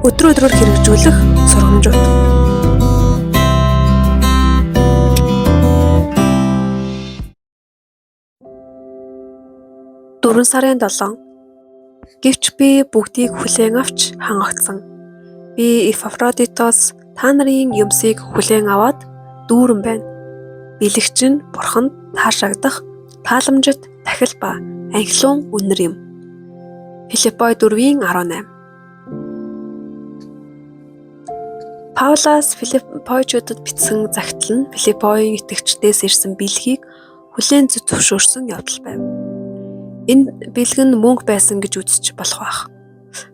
өдөр өдрөөр хэрэгжүүлэх сургамжууд. 4 сарын 7. Гэвч би бүгдийг хүлээн авч хангагдсан. Би Эпафродитос та нарын юмсыг хүлээн аваад дүүрэн байна. Бэлэгч нь Бурханд таашаагдах тааламжит тахил ба анхлуун үнэр юм. Филиппой 4:18. Паулаас Филиппойчуудад бичсэн загтал нь Филиппойн итгэгчдээс ирсэн бэлгийг хүлээн зөвшөөрсөн явдал байв. Энэ бэлэг нь мөнгө байсан гэж үзэж болох байх.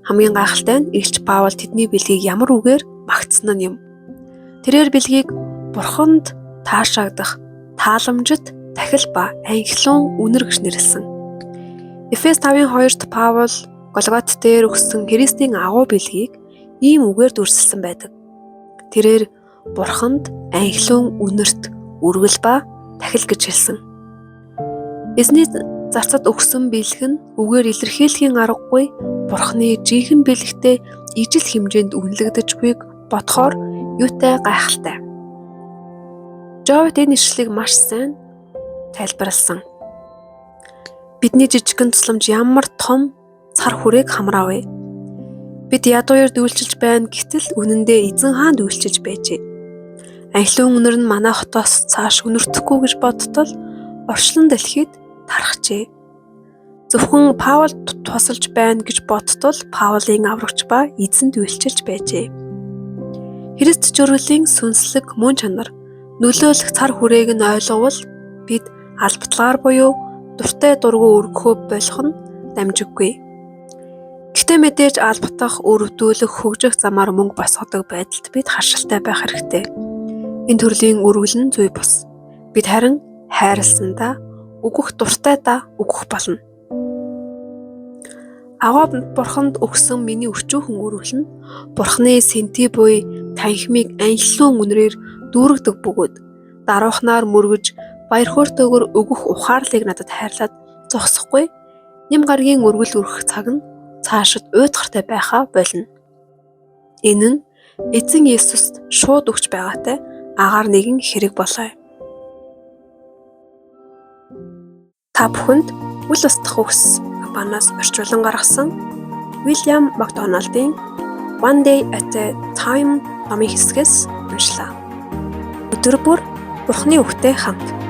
Хамгийн гайхалтай нь Игч Паул тэдний бэлгийг ямар үгээр магтсан нь юм. Тэрээр бэлгийг Бурханд таашаагдах тааламжит тахил ба анхлуун үнэр гэж нэрлсэн. Эфес 5:2-т Паул Голгот дээр өгсөн Христийн агуу бэлгийг ийм үгээр дүрсэлсэн байдаг. Тэрээр Бурханд анхлуун үнэрт үргэл ба тахил гэж хэлсэн. Эзний зарцад өгсөн бэлэг нь үгээр илэрхийлэхийн аргагүй Бурханы жинхэнэ бэлэгтэй ижил хэмжээнд үнэлэгдэж буйг бодохоор юутай гайхалтай. Жовет энэ ишлэлийг маш сайн тайлбарласан. Бидний жижигхэн тусламж ямар том цар хүрээг хамраа вэ? Бид ядууяар дүүлчилж байна гэтэл үнэндээ эзэн хаанд үйлчилж байжээ. Анхлуун үнэр нь манай хотоос цааш үнэртэхгүй гэж бодтол орчлон дэлхийд тархжээ. Зөвхөн Паул тусалж байна гэж бодтол Паулын аврагч ба эзэнд үйлчилж байжээ. Христ жургалын сүнслэг мөн чанар нөлөөлөх цар хүрээг нь ойлговол бид албатлагаар буюу дуртай дургу өргөхөө болох нь дамжиггүй. Гэхдээ мэдээж албатах, өрөвдүүлэх, хөгжих замаар мөнгө босгодог байдалд бид харшилтай байх хэрэгтэй. Энэ төрлийн үргэлж нь зүй бус. Бид харин хайрласандаа өгөх дуртайдаа өгөх болно. Аваа Бурханд өгсөн миний өчүүхэн үргэлж нь Бурханы сэнти буй танхимыг анхлуун үнрээр дүүргдэг бөгөөд даруухнаар мөргөж баяр хөөртэйгээр өгөх ухаарлыг надад хайрлаад зогсохгүй нэм гаргийн үргэл өргөх цаг нь цаашид уйдгартай байхаа болно. Энэ нь эзэн Есүст шууд өгч байгаатай агаар нэгэн хэрэг болоо. Та бүхэнд үл устдах үгс компаниас орчуулан гаргасан Уильям Макдоналдын One Day at a Time номын хэсгээс уншлаа. Өдөр бүр Бурханы үгтэй хамт